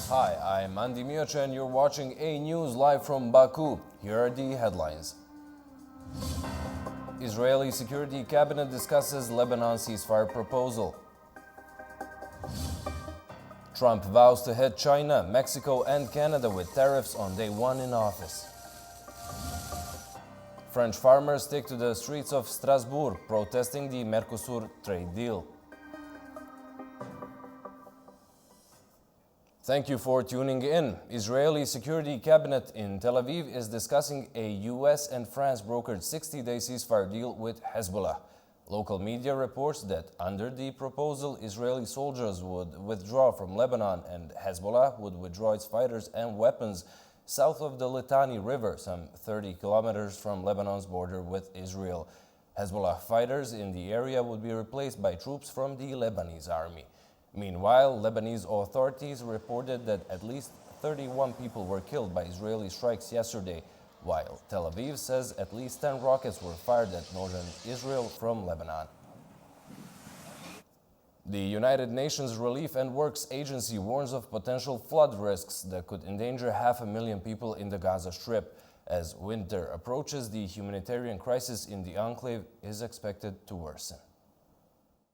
Hi, I'm AnewZ and you're watching AnewZ live from Baku. Here are the headlines. Israeli Security Cabinet discusses Lebanon ceasefire proposal. Trump vows to hit China, Mexico and Canada with tariffs on day one in office. French farmers take to the streets of Strasbourg protesting the Mercosur trade deal. Thank you for tuning in. Israeli Security Cabinet in Tel Aviv is discussing a US and France brokered 60-day ceasefire deal with Hezbollah. Local media reports that under the proposal, Israeli soldiers would withdraw from Lebanon and Hezbollah would withdraw its fighters and weapons south of the Litani River, some 30 kilometers from Lebanon's border with Israel. Hezbollah fighters in the area would be replaced by troops from the Lebanese army. Meanwhile, Lebanese authorities reported that at least 31 people were killed by Israeli strikes yesterday, while Tel Aviv says at least 10 rockets were fired at northern Israel from Lebanon. The United Nations Relief and Works Agency warns of potential flood risks that could endanger 500,000 people in the Gaza Strip. As winter approaches, the humanitarian crisis in the enclave is expected to worsen.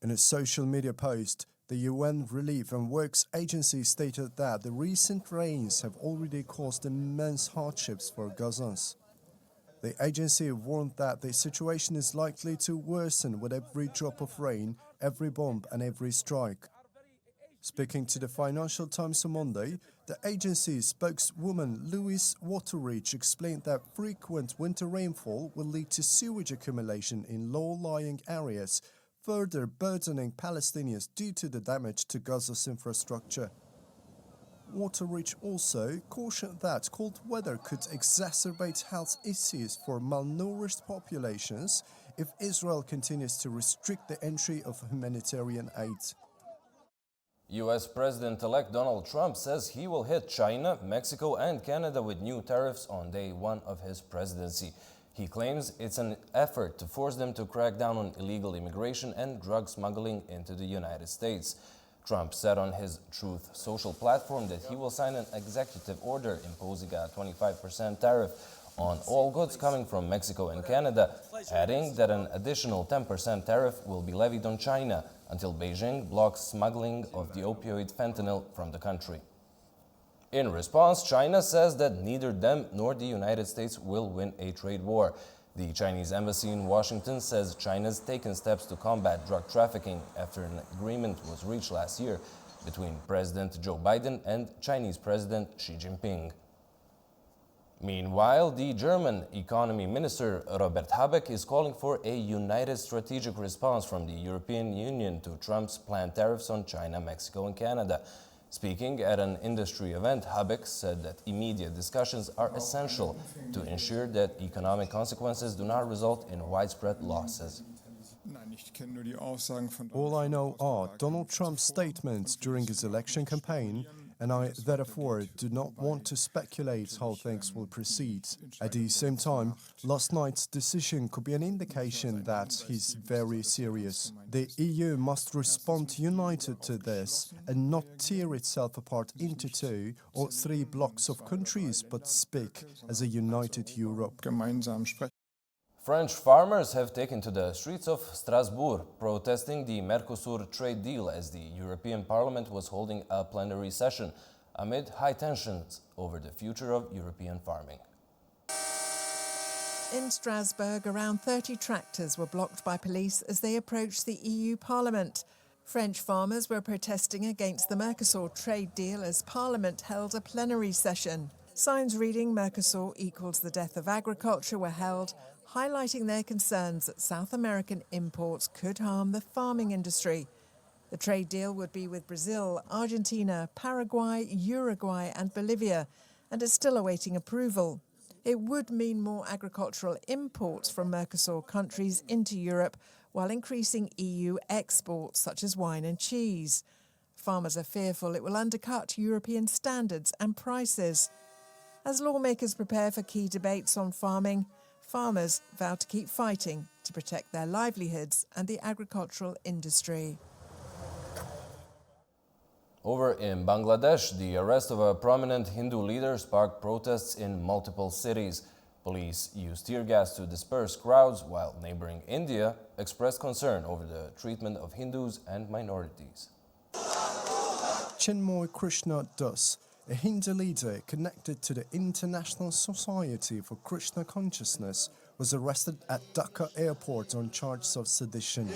In a social media post, the UN Relief and Works Agency stated that the recent rains have already caused immense hardships for Gazans. The agency warned that the situation is likely to worsen with every drop of rain, every bomb and every strike. Speaking to the Financial Times on Monday, the agency's spokeswoman Louise Waterreach explained that frequent winter rainfall will lead to sewage accumulation in low-lying areas, further burdening Palestinians due to the damage to Gaza's infrastructure. Waterreach also cautioned that cold weather could exacerbate health issues for malnourished populations if Israel continues to restrict the entry of humanitarian aid. US President-elect Donald Trump says he will hit China, Mexico and Canada with new tariffs on day one of his presidency. He claims it's an effort to force them to crack down on illegal immigration and drug smuggling into the United States. Trump said on his Truth Social platform that he will sign an executive order imposing a 25% tariff on all goods coming from Mexico and Canada, adding that an additional 10% tariff will be levied on China until Beijing blocks smuggling of the opioid fentanyl from the country. In response, China says that neither them nor the United States will win a trade war. The Chinese embassy in Washington says China's taken steps to combat drug trafficking after an agreement was reached last year between President Joe Biden and Chinese President Xi Jinping. Meanwhile, the German economy minister Robert Habeck is calling for a united strategic response from the European Union to Trump's planned tariffs on China, Mexico and Canada. Speaking at an industry event, Habeck said that immediate discussions are essential to ensure that economic consequences do not result in widespread losses. All I know are Donald Trump's statements during his election campaign, and I therefore do not want to speculate how things will proceed. At the same time, last night's decision could be an indication that he's very serious. The EU must respond united to this and not tear itself apart into two or three blocks of countries, but speak as a united Europe. French farmers have taken to the streets of Strasbourg protesting the Mercosur trade deal as the European Parliament was holding a plenary session amid high tensions over the future of European farming. In Strasbourg, around 30 tractors were blocked by police as they approached the EU Parliament. French farmers were protesting against the Mercosur trade deal as Parliament held a plenary session. Signs reading Mercosur equals the death of agriculture were held, highlighting their concerns that South American imports could harm the farming industry. The trade deal would be with Brazil, Argentina, Paraguay, Uruguay and Bolivia, and is still awaiting approval. It would mean more agricultural imports from Mercosur countries into Europe, while increasing EU exports such as wine and cheese. Farmers are fearful it will undercut European standards and prices. As lawmakers prepare for key debates on farming, farmers vow to keep fighting to protect their livelihoods and the agricultural industry. Over in Bangladesh, the arrest of a prominent Hindu leader sparked protests in multiple cities. Police used tear gas to disperse crowds, while neighboring India expressed concern over the treatment of Hindus and minorities. Chinmoy Krishna Das, a Hindu leader connected to the International Society for Krishna Consciousness, was arrested at Dhaka airport on charges of sedition.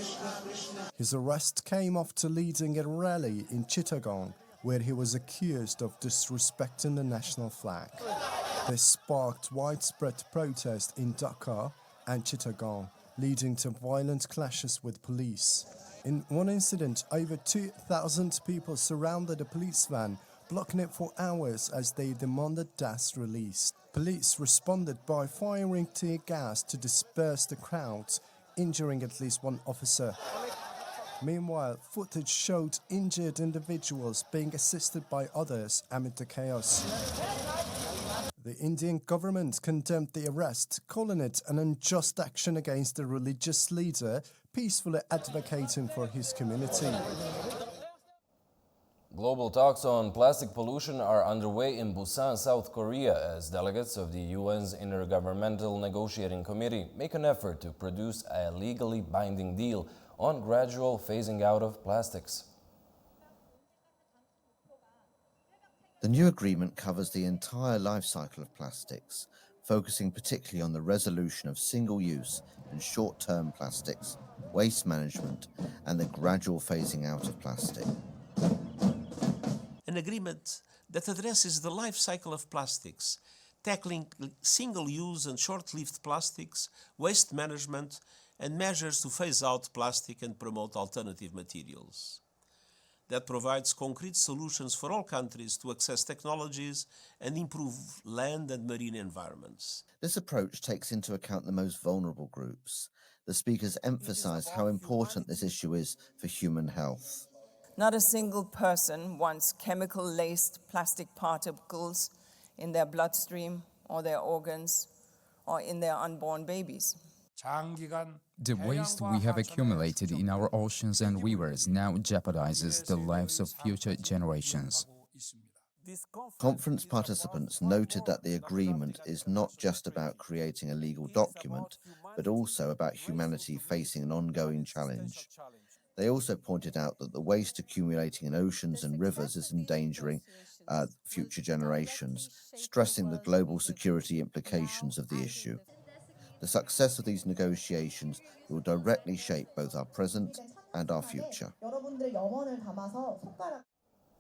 His arrest came after leading a rally in Chittagong, where he was accused of disrespecting the national flag. This sparked widespread protest in Dhaka and Chittagong, leading to violent clashes with police. In one incident, over 2,000 people surrounded a police van, blocking it for hours as they demanded Das release. Police responded by firing tear gas to disperse the crowds, injuring at least one officer. Meanwhile, footage showed injured individuals being assisted by others amid the chaos. The Indian government condemned the arrest, calling it an unjust action against the religious leader peacefully advocating for his community. Global talks on plastic pollution are underway in Busan, South Korea, as delegates of the UN's Intergovernmental Negotiating Committee make an effort to produce a legally binding deal on gradual phasing out of plastics. The new agreement covers the entire life cycle of plastics, focusing particularly on the resolution of single-use and short-term plastics, waste management, and the gradual phasing out of plastic. An agreement that addresses the life cycle of plastics, tackling single-use and short-lived plastics, waste management, and measures to phase out plastic and promote alternative materials. That provides concrete solutions for all countries to access technologies and improve land and marine environments. This approach takes into account the most vulnerable groups. The speakers emphasize how important this issue is for human health. Not a single person wants chemical-laced plastic particles in their bloodstream or their organs or in their unborn babies. The waste we have accumulated in our oceans and rivers now jeopardizes the lives of future generations. Conference participants noted that the agreement is not just about creating a legal document, but also about humanity facing an ongoing challenge. They also pointed out that the waste accumulating in oceans and rivers is endangering future generations, stressing the global security implications of the issue. The success of these negotiations will directly shape both our present and our future.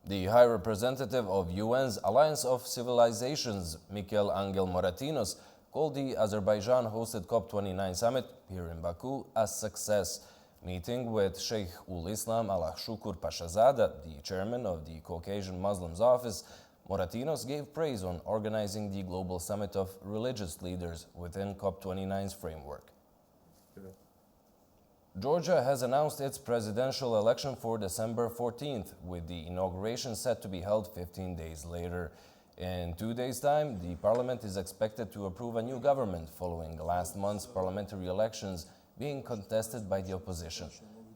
The High Representative of UN's Alliance of Civilizations, Mikel Angel Moratinos, called the Azerbaijan-hosted COP29 summit here in Baku a success. Meeting with Sheikh ul Islam Al Shukur Pashazada, the chairman of the Caucasian Muslims Office, Moratinos gave praise on organizing the global summit of religious leaders within COP29's framework. Georgia has announced its presidential election for December 14th, with the inauguration set to be held 15 days later. In 2 days' time, the parliament is expected to approve a new government following last month's parliamentary elections being contested by the opposition.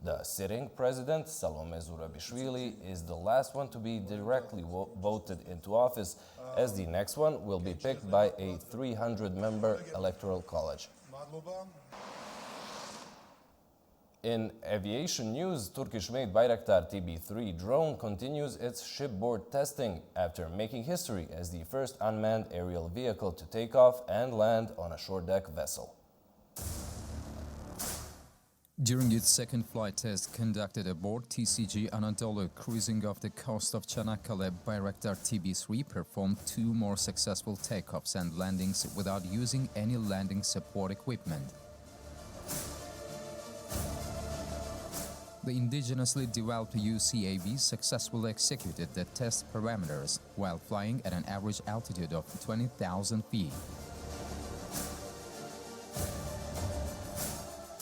The sitting president, Salome Zurabishvili, is the last one to be directly voted into office, as the next one will be picked by a 300-member electoral college. In aviation news, Turkish-made Bayraktar TB3 drone continues its shipboard testing after making history as the first unmanned aerial vehicle to take off and land on a shore-deck vessel. During its second flight test conducted aboard TCG Anadolu cruising off the coast of Çanakkale, Bayraktar TB3 performed 2 more successful takeoffs and landings without using any landing support equipment. The indigenously developed UCAV successfully executed the test parameters while flying at an average altitude of 20,000 feet.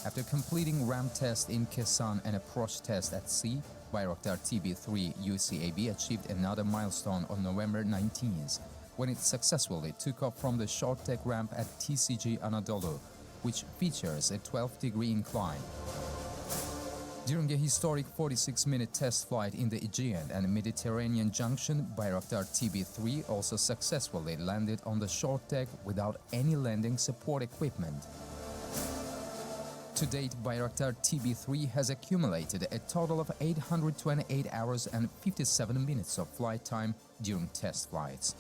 After completing ramp test in Kesan and approach test at sea, Bayraktar TB3 UCAV achieved another milestone on November 19th, when it successfully took off from the short deck ramp at TCG Anadolu, which features a 12-degree incline. During a historic 46-minute test flight in the Aegean and Mediterranean junction, Bayraktar TB3 also successfully landed on the short deck without any landing support equipment. To date, Bayraktar TB3 has accumulated a total of 828 hours and 57 minutes of flight time during test flights.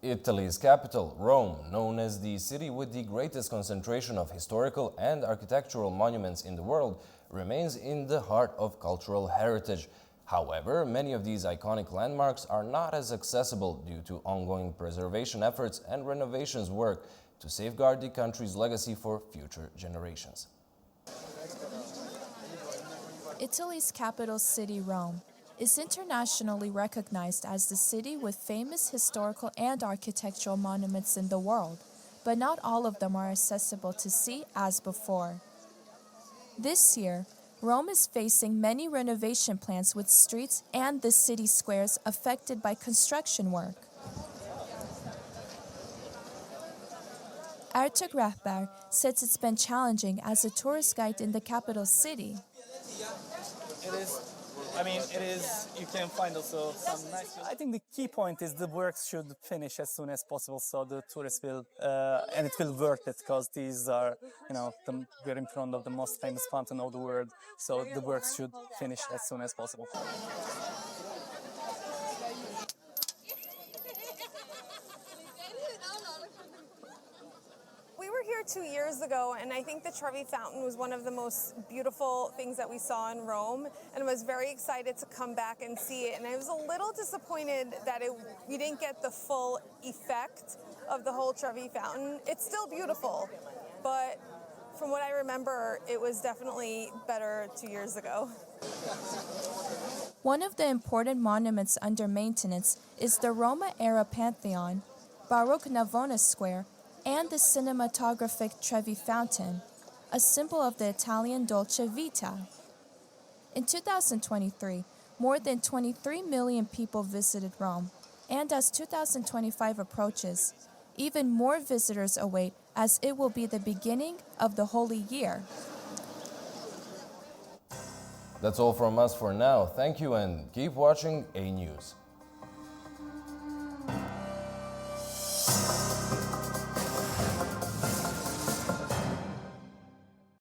Italy's capital, Rome, known as the city with the greatest concentration of historical and architectural monuments in the world, remains in the heart of cultural heritage. However, many of these iconic landmarks are not as accessible due to ongoing preservation efforts and renovations work to safeguard the country's legacy for future generations. Italy's capital city, Rome, is internationally recognized as the city with famous historical and architectural monuments in the world, but not all of them are accessible to see as before. This year, Rome is facing many renovation plans with streets and the city squares affected by construction work. Ertuğ Rehber says it's been challenging as a tourist guide in the capital city. It is, you can find also some nice... I think the key point is the works should finish as soon as possible so the tourists will, and it will worth it because these are, we're in front of the most famous fountain of the world, so the works should finish as soon as possible. We were here 2 years ago, and I think the Trevi Fountain was one of the most beautiful things that we saw in Rome, and I was very excited to come back and see it. And I was a little disappointed that we didn't get the full effect of the whole Trevi Fountain. It's still beautiful, but from what I remember, it was definitely better 2 years ago. One of the important monuments under maintenance is the Roma-era Pantheon, Baroque Navona Square, and the cinematographic Trevi Fountain, a symbol of the Italian Dolce Vita. In 2023, more than 23 million people visited Rome, and as 2025 approaches, even more visitors await as it will be the beginning of the Holy Year. That's all from us for now. Thank you and keep watching AnewZ.